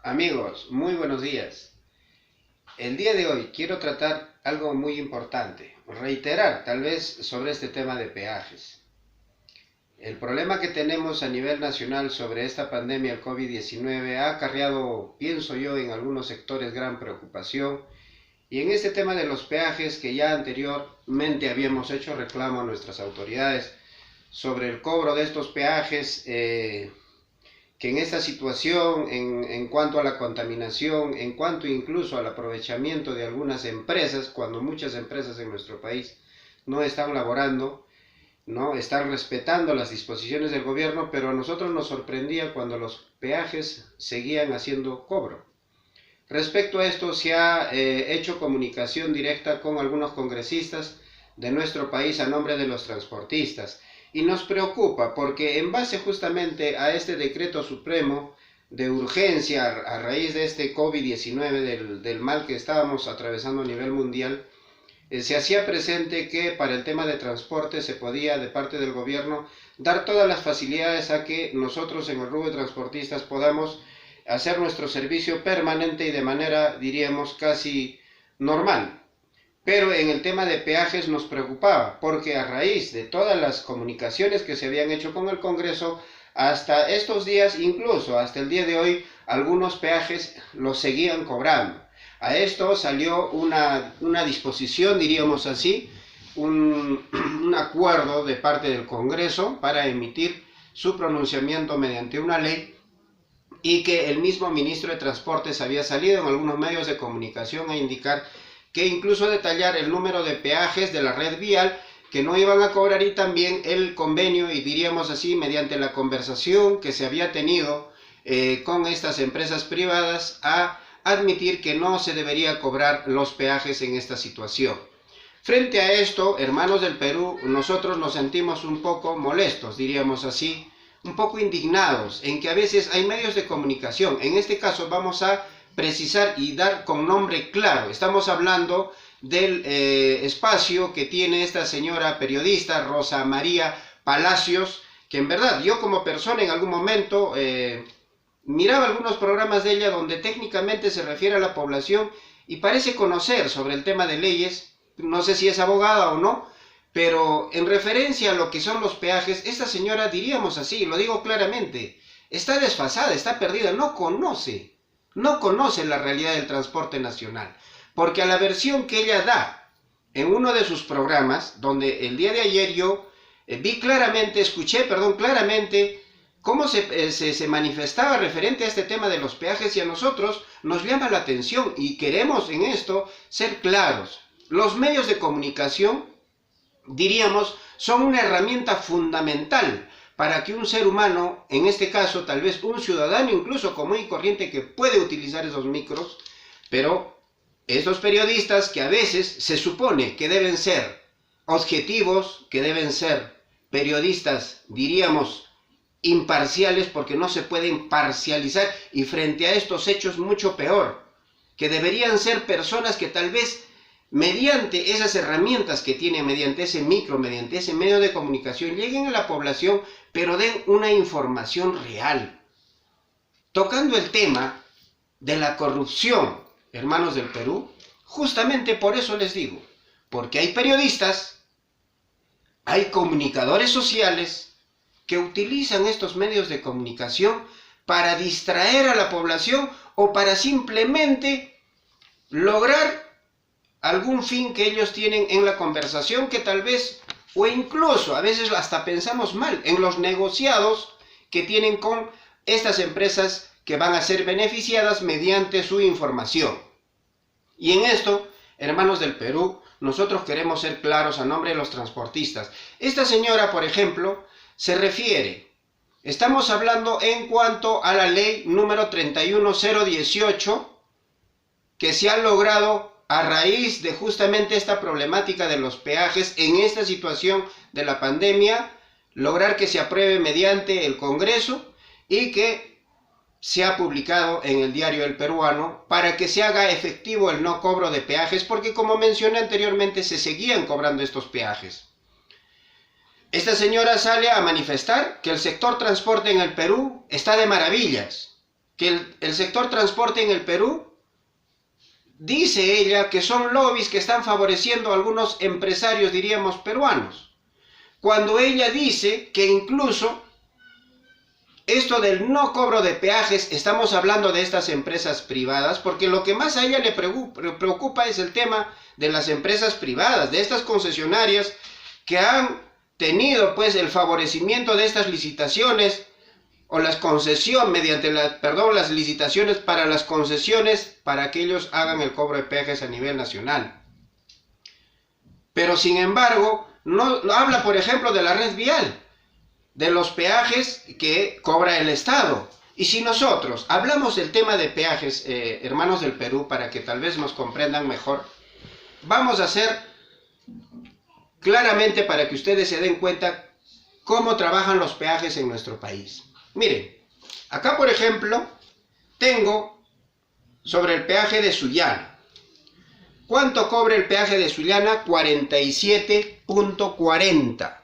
Amigos, muy buenos días. El día de hoy quiero tratar algo muy importante, reiterar tal vez sobre este tema de peajes. El problema que tenemos a nivel nacional sobre esta pandemia, el COVID-19, ha acarreado, pienso yo, en algunos sectores gran preocupación. Y en este tema de los peajes, que ya anteriormente habíamos hecho reclamo a nuestras autoridades sobre el cobro de estos peajes, que en esta situación, en cuanto a la contaminación, en cuanto incluso al aprovechamiento de algunas empresas, cuando muchas empresas en nuestro país no están laborando, no están respetando las disposiciones del gobierno, pero a nosotros nos sorprendía cuando los peajes seguían haciendo cobro. Respecto a esto, se ha hecho comunicación directa con algunos congresistas de nuestro país a nombre de los transportistas. Y nos preocupa porque en base justamente a este decreto supremo de urgencia a raíz de este COVID-19, del mal que estábamos atravesando a nivel mundial, se hacía presente que para el tema de transporte se podía de parte del gobierno dar todas las facilidades a que nosotros en el rubro de transportistas podamos hacer nuestro servicio permanente y de manera, diríamos, casi normal. Pero en el tema de peajes nos preocupaba, porque a raíz de todas las comunicaciones que se habían hecho con el Congreso, hasta estos días, incluso hasta el día de hoy, algunos peajes los seguían cobrando. A esto salió una disposición, diríamos así, un acuerdo de parte del Congreso para emitir su pronunciamiento mediante una ley, y que el mismo ministro de Transportes había salido en algunos medios de comunicación a indicar que incluso detallar el número de peajes de la red vial que no iban a cobrar, y también el convenio, y diríamos así, mediante la conversación que se había tenido con estas empresas privadas, a admitir que no se debería cobrar los peajes en esta situación. Frente a esto, hermanos del Perú, nosotros nos sentimos un poco molestos, diríamos así, un poco indignados en que a veces hay medios de comunicación. En este caso vamos a precisar y dar con nombre claro. Estamos hablando del espacio que tiene esta señora periodista Rosa María Palacios, que en verdad yo como persona en algún momento miraba algunos programas de ella donde técnicamente se refiere a la población y parece conocer sobre el tema de leyes. No sé si es abogada o no, pero en referencia a lo que son los peajes, esta señora, diríamos así, lo digo claramente, está desfasada, está perdida, no conoce la realidad del transporte nacional, porque a la versión que ella da en uno de sus programas, donde el día de ayer yo escuché claramente cómo se manifestaba referente a este tema de los peajes, y a nosotros nos llama la atención y queremos en esto ser claros. Los medios de comunicación, diríamos, son una herramienta fundamental para que un ser humano, en este caso tal vez un ciudadano incluso común y corriente que puede utilizar esos micros, pero estos periodistas que a veces se supone que deben ser objetivos, que deben ser periodistas, diríamos, imparciales, porque no se pueden parcializar, y frente a estos hechos mucho peor, que deberían ser personas que tal vez mediante esas herramientas que tienen, mediante ese micro, mediante ese medio de comunicación, lleguen a la población, pero den una información real. Tocando el tema de la corrupción, hermanos del Perú, justamente por eso les digo, porque hay periodistas, hay comunicadores sociales que utilizan estos medios de comunicación para distraer a la población o para simplemente lograr algún fin que ellos tienen en la conversación, que tal vez, o incluso a veces hasta pensamos mal, en los negociados que tienen con estas empresas que van a ser beneficiadas mediante su información. Y en esto, hermanos del Perú, nosotros queremos ser claros a nombre de los transportistas. Esta señora, por ejemplo, se refiere, estamos hablando en cuanto a la ley número 31018, que se ha logrado a raíz de justamente esta problemática de los peajes en esta situación de la pandemia, lograr que se apruebe mediante el Congreso y que sea publicado en el diario El Peruano, para que se haga efectivo el no cobro de peajes, porque como mencioné anteriormente se seguían cobrando estos peajes. Esta señora sale a manifestar que el sector transporte en el Perú está de maravillas, que el sector transporte en el Perú, dice ella que son lobbies que están favoreciendo a algunos empresarios, diríamos, peruanos. Cuando ella dice que incluso esto del no cobro de peajes, estamos hablando de estas empresas privadas, porque lo que más a ella le preocupa es el tema de las empresas privadas, de estas concesionarias que han tenido pues el favorecimiento de estas licitaciones o las concesiones mediante las licitaciones para las concesiones para que ellos hagan el cobro de peajes a nivel nacional. Pero sin embargo, no habla por ejemplo de la red vial, de los peajes que cobra el Estado. Y si nosotros hablamos del tema de peajes, hermanos del Perú, para que tal vez nos comprendan mejor, vamos a hacer claramente para que ustedes se den cuenta cómo trabajan los peajes en nuestro país. Miren, acá por ejemplo, tengo sobre el peaje de Sullana. ¿Cuánto cobra el peaje de Sullana? 47.40.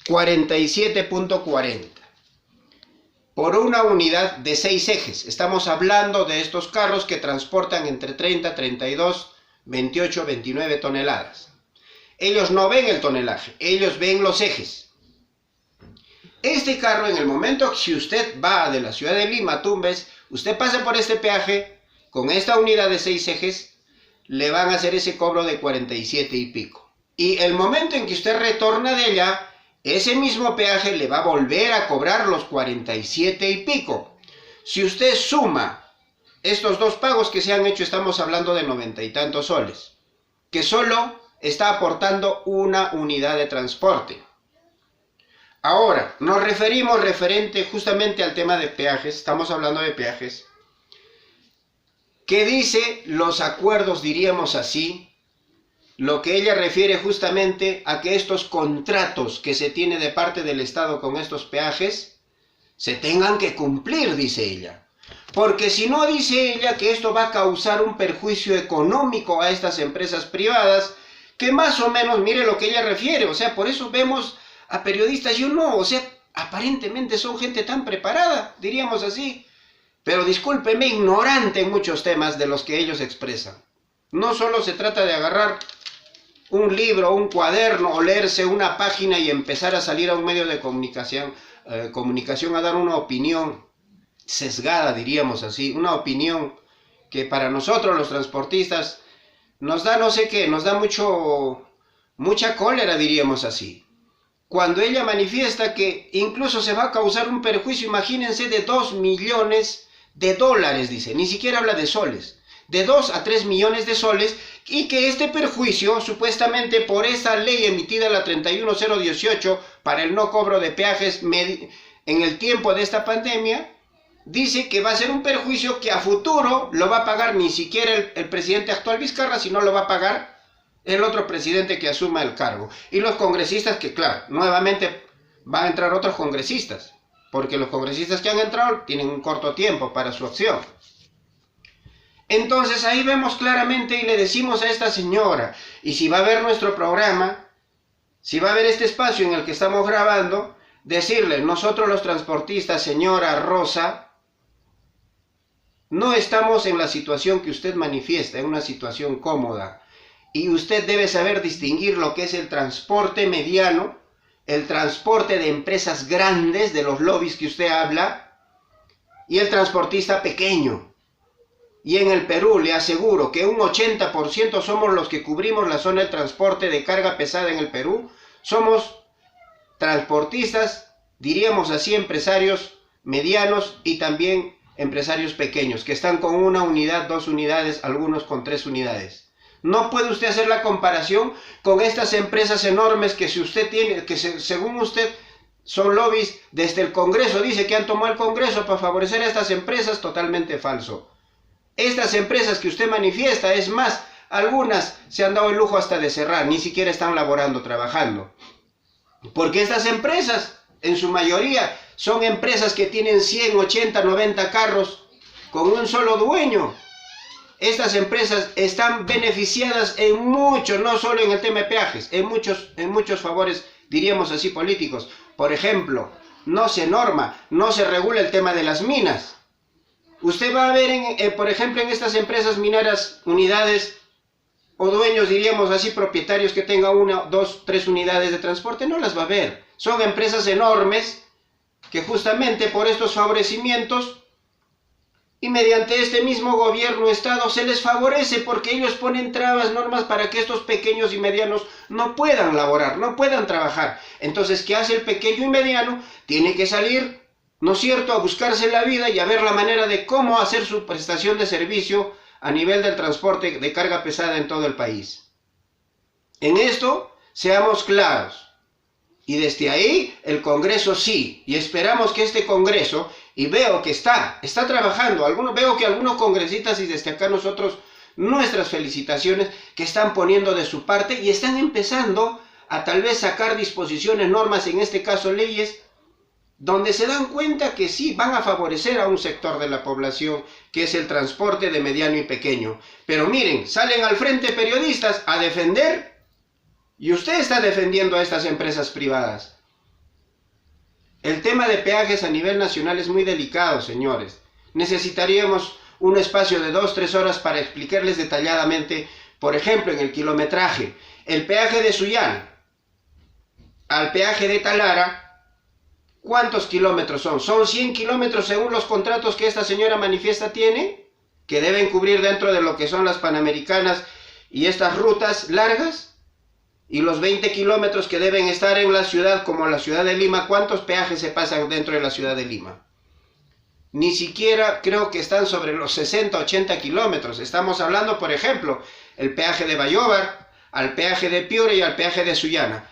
47.40 por una unidad de 6 ejes. Estamos hablando de estos carros que transportan entre 30, 32, 28, 29 toneladas. Ellos no ven el tonelaje, ellos ven los ejes. Este carro, en el momento que si usted va de la ciudad de Lima a Tumbes, usted pasa por este peaje, con esta unidad de 6 ejes, le van a hacer ese cobro de 47 y pico. Y el momento en que usted retorna de allá, ese mismo peaje le va a volver a cobrar los 47 y pico. Si usted suma estos dos pagos que se han hecho, estamos hablando de 90 y tantos soles, que solo está aportando una unidad de transporte. Ahora, nos referimos referente justamente al tema de peajes, estamos hablando de peajes, que dice los acuerdos, diríamos así, lo que ella refiere justamente a que estos contratos que se tiene de parte del Estado con estos peajes se tengan que cumplir, dice ella. Porque si no, dice ella, que esto va a causar un perjuicio económico a estas empresas privadas, que más o menos, mire lo que ella refiere, o sea, por eso vemos a periodistas, yo no, o sea, aparentemente son gente tan preparada, diríamos así, pero discúlpeme, ignorante en muchos temas de los que ellos expresan. No solo se trata de agarrar un libro, un cuaderno o leerse una página y empezar a salir a un medio de comunicación a dar una opinión sesgada, diríamos así, una opinión que para nosotros los transportistas nos da no sé qué, nos da mucha cólera, diríamos así. Cuando ella manifiesta que incluso se va a causar un perjuicio, imagínense, de 2 millones de dólares, dice, ni siquiera habla de soles, de 2 a 3 millones de soles, y que este perjuicio, supuestamente por esa ley emitida la 31018 para el no cobro de peajes en el tiempo de esta pandemia, dice que va a ser un perjuicio que a futuro lo va a pagar ni siquiera el presidente actual Vizcarra, sino lo va a pagar el otro presidente que asuma el cargo. Y los congresistas que, claro, nuevamente van a entrar otros congresistas, porque los congresistas que han entrado tienen un corto tiempo para su acción. Entonces ahí vemos claramente y le decimos a esta señora, y si va a ver nuestro programa, si va a ver este espacio en el que estamos grabando, decirle, nosotros los transportistas, señora Rosa, no estamos en la situación que usted manifiesta, en una situación cómoda, y usted debe saber distinguir lo que es el transporte mediano, el transporte de empresas grandes, de los lobbies que usted habla, y el transportista pequeño. Y en el Perú le aseguro que un 80% somos los que cubrimos la zona del transporte de carga pesada en el Perú. Somos transportistas, diríamos así, empresarios medianos y también empresarios pequeños, que están con una unidad, 2 unidades, algunos con 3 unidades. No puede usted hacer la comparación con estas empresas enormes que si usted tiene, que según usted son lobbies desde el Congreso, dice que han tomado el Congreso para favorecer a estas empresas, totalmente falso. Estas empresas que usted manifiesta, es más, algunas se han dado el lujo hasta de cerrar, ni siquiera están laborando, trabajando. Porque estas empresas, en su mayoría, son empresas que tienen 100, 80, 90 carros con un solo dueño. Estas empresas están beneficiadas en mucho, no solo en el tema de peajes, en muchos favores, diríamos así, políticos. Por ejemplo, no se norma, no se regula el tema de las minas. Usted va a ver, por ejemplo, en estas empresas mineras, unidades o dueños, diríamos así, propietarios que tengan 1, 2, 3 unidades de transporte, no las va a ver. Son empresas enormes que justamente por estos favorecimientos y mediante este mismo gobierno, Estado, se les favorece porque ellos ponen trabas, normas para que estos pequeños y medianos no puedan laborar, no puedan trabajar. Entonces, ¿qué hace el pequeño y mediano? Tiene que salir, ¿no es cierto?, a buscarse la vida y a ver la manera de cómo hacer su prestación de servicio a nivel del transporte de carga pesada en todo el país. En esto, seamos claros. Y desde ahí, el Congreso sí, y esperamos que este Congreso, y veo que está trabajando, veo que algunos congresistas, y desde acá nosotros, nuestras felicitaciones, que están poniendo de su parte y están empezando a tal vez sacar disposiciones, normas, en este caso leyes, donde se dan cuenta que sí van a favorecer a un sector de la población, que es el transporte de mediano y pequeño. Pero miren, salen al frente periodistas a defender. Y usted está defendiendo a estas empresas privadas. El tema de peajes a nivel nacional es muy delicado, señores. Necesitaríamos un espacio de 2, 3 horas para explicarles detalladamente, por ejemplo, en el kilometraje, el peaje de Sullana al peaje de Talara, ¿cuántos kilómetros son? ¿Son 100 kilómetros según los contratos que esta señora manifiesta tiene? Que deben cubrir dentro de lo que son las Panamericanas y estas rutas largas. Y los 20 kilómetros que deben estar en la ciudad, como la ciudad de Lima, ¿cuántos peajes se pasan dentro de la ciudad de Lima? Ni siquiera creo que están sobre los 60, 80 kilómetros. Estamos hablando, por ejemplo, el peaje de Bayóvar, al peaje de Piura y al peaje de Sullana.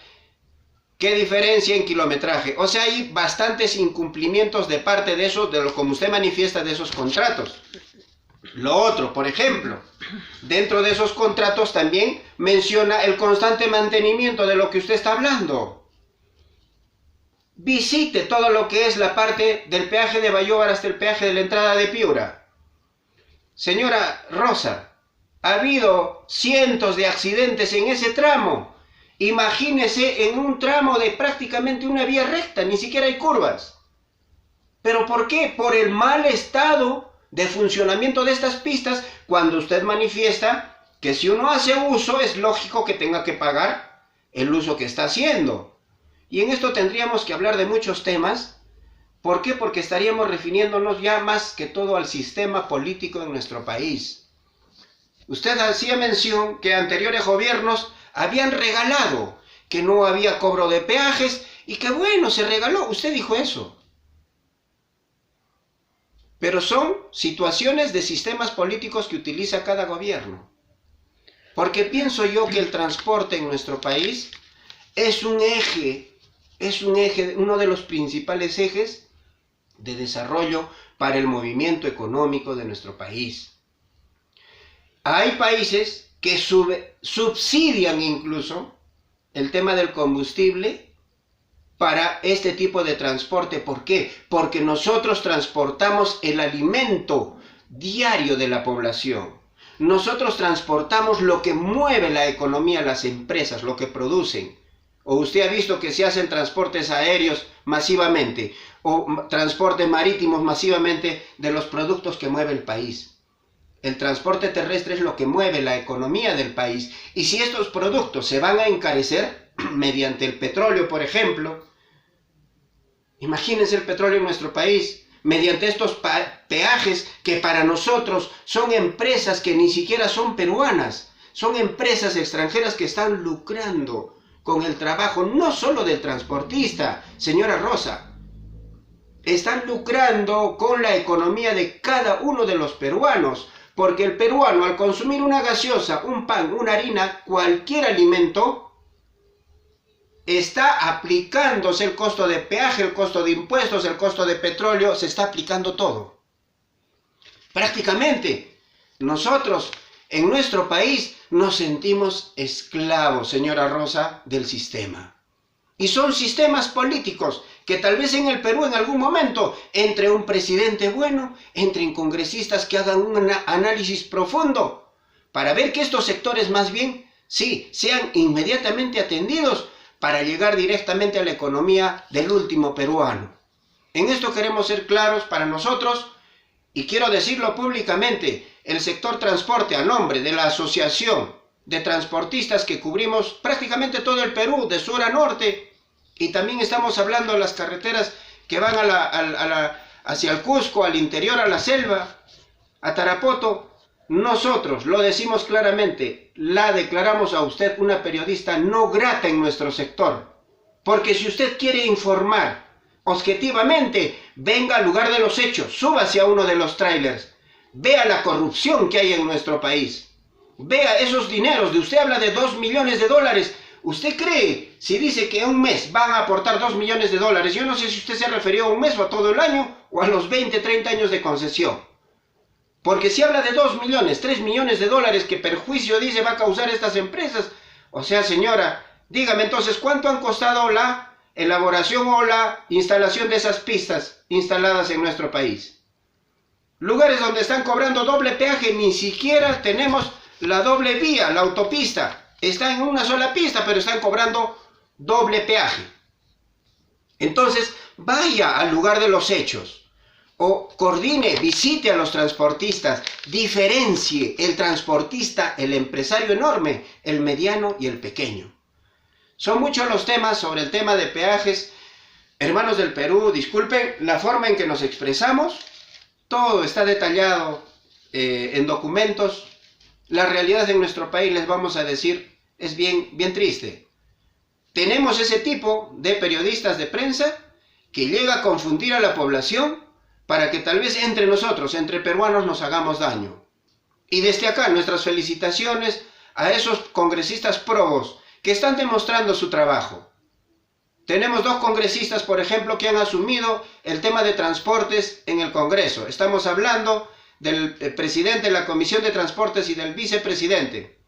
¿Qué diferencia en kilometraje? O sea, hay bastantes incumplimientos de parte de esos, como usted manifiesta, de esos contratos. Lo otro, por ejemplo, dentro de esos contratos también menciona el constante mantenimiento de lo que usted está hablando. Visite todo lo que es la parte del peaje de Bayóvar hasta el peaje de la entrada de Piura. Señora Rosa, ha habido cientos de accidentes en ese tramo. Imagínese en un tramo de prácticamente una vía recta, ni siquiera hay curvas. ¿Pero por qué? Por el mal estado de funcionamiento de estas pistas, cuando usted manifiesta que si uno hace uso, es lógico que tenga que pagar el uso que está haciendo. Y en esto tendríamos que hablar de muchos temas. ¿Por qué? Porque estaríamos refiriéndonos ya más que todo al sistema político en nuestro país. Usted hacía mención que anteriores gobiernos habían regalado, que no había cobro de peajes, y que bueno, se regaló. Usted dijo eso. Pero son situaciones de sistemas políticos que utiliza cada gobierno. Porque pienso yo que el transporte en nuestro país es un eje, uno de los principales ejes de desarrollo para el movimiento económico de nuestro país. Hay países que subsidian incluso el tema del combustible para este tipo de transporte. ¿Por qué? Porque nosotros transportamos el alimento diario de la población. Nosotros transportamos lo que mueve la economía, las empresas, lo que producen. O usted ha visto que se hacen transportes aéreos masivamente, o transportes marítimos masivamente de los productos que mueve el país. El transporte terrestre es lo que mueve la economía del país. Y si estos productos se van a encarecer mediante el petróleo, por ejemplo, imagínense el petróleo en nuestro país, mediante estos peajes que para nosotros son empresas que ni siquiera son peruanas, son empresas extranjeras que están lucrando con el trabajo no solo del transportista, señora Rosa, están lucrando con la economía de cada uno de los peruanos, porque el peruano al consumir una gaseosa, un pan, una harina, cualquier alimento, está aplicándose el costo de peaje, el costo de impuestos, el costo de petróleo, se está aplicando todo. Prácticamente, nosotros en nuestro país nos sentimos esclavos, señora Rosa, del sistema. Y son sistemas políticos que tal vez en el Perú en algún momento entre un presidente bueno, entren congresistas que hagan un análisis profundo para ver que estos sectores más bien, sí, sean inmediatamente atendidos para llegar directamente a la economía del último peruano. En esto queremos ser claros para nosotros. y quiero decirlo públicamente, el sector transporte a nombre de la Asociación de Transportistas que cubrimos prácticamente todo el Perú, de sur a norte, y también estamos hablando de las carreteras que van hacia el Cusco, al interior, a la selva, a Tarapoto. Nosotros lo decimos claramente, la declaramos a usted una periodista no grata en nuestro sector, porque si usted quiere informar objetivamente, venga al lugar de los hechos, súbase a uno de los trailers, vea la corrupción que hay en nuestro país, vea esos dineros. De usted habla de 2 millones de dólares. ¿Usted cree, si dice que en un mes van a aportar 2 millones de dólares, yo no sé si usted se refirió a un mes o a todo el año o a los 20, 30 años de concesión? Porque si habla de 2 millones, 3 millones de dólares que perjuicio dice va a causar estas empresas, o sea, señora, dígame entonces, ¿cuánto han costado la elaboración o la instalación de esas pistas instaladas en nuestro país? Lugares donde están cobrando doble peaje, ni siquiera tenemos la doble vía, la autopista. Está en una sola pista, pero están cobrando doble peaje. Entonces, vaya al lugar de los hechos. O coordine, visite a los transportistas, diferencie el transportista, el empresario enorme, el mediano y el pequeño. Son muchos los temas sobre el tema de peajes. Hermanos del Perú, disculpen la forma en que nos expresamos. Todo está detallado en documentos. La realidad en nuestro país, les vamos a decir, es bien triste. Tenemos ese tipo de periodistas de prensa que llega a confundir a la población para que tal vez entre nosotros, entre peruanos, nos hagamos daño. Y desde acá, nuestras felicitaciones a esos congresistas probos que están demostrando su trabajo. Tenemos 2 congresistas, por ejemplo, que han asumido el tema de transportes en el Congreso. Estamos hablando del presidente de la Comisión de Transportes y del vicepresidente.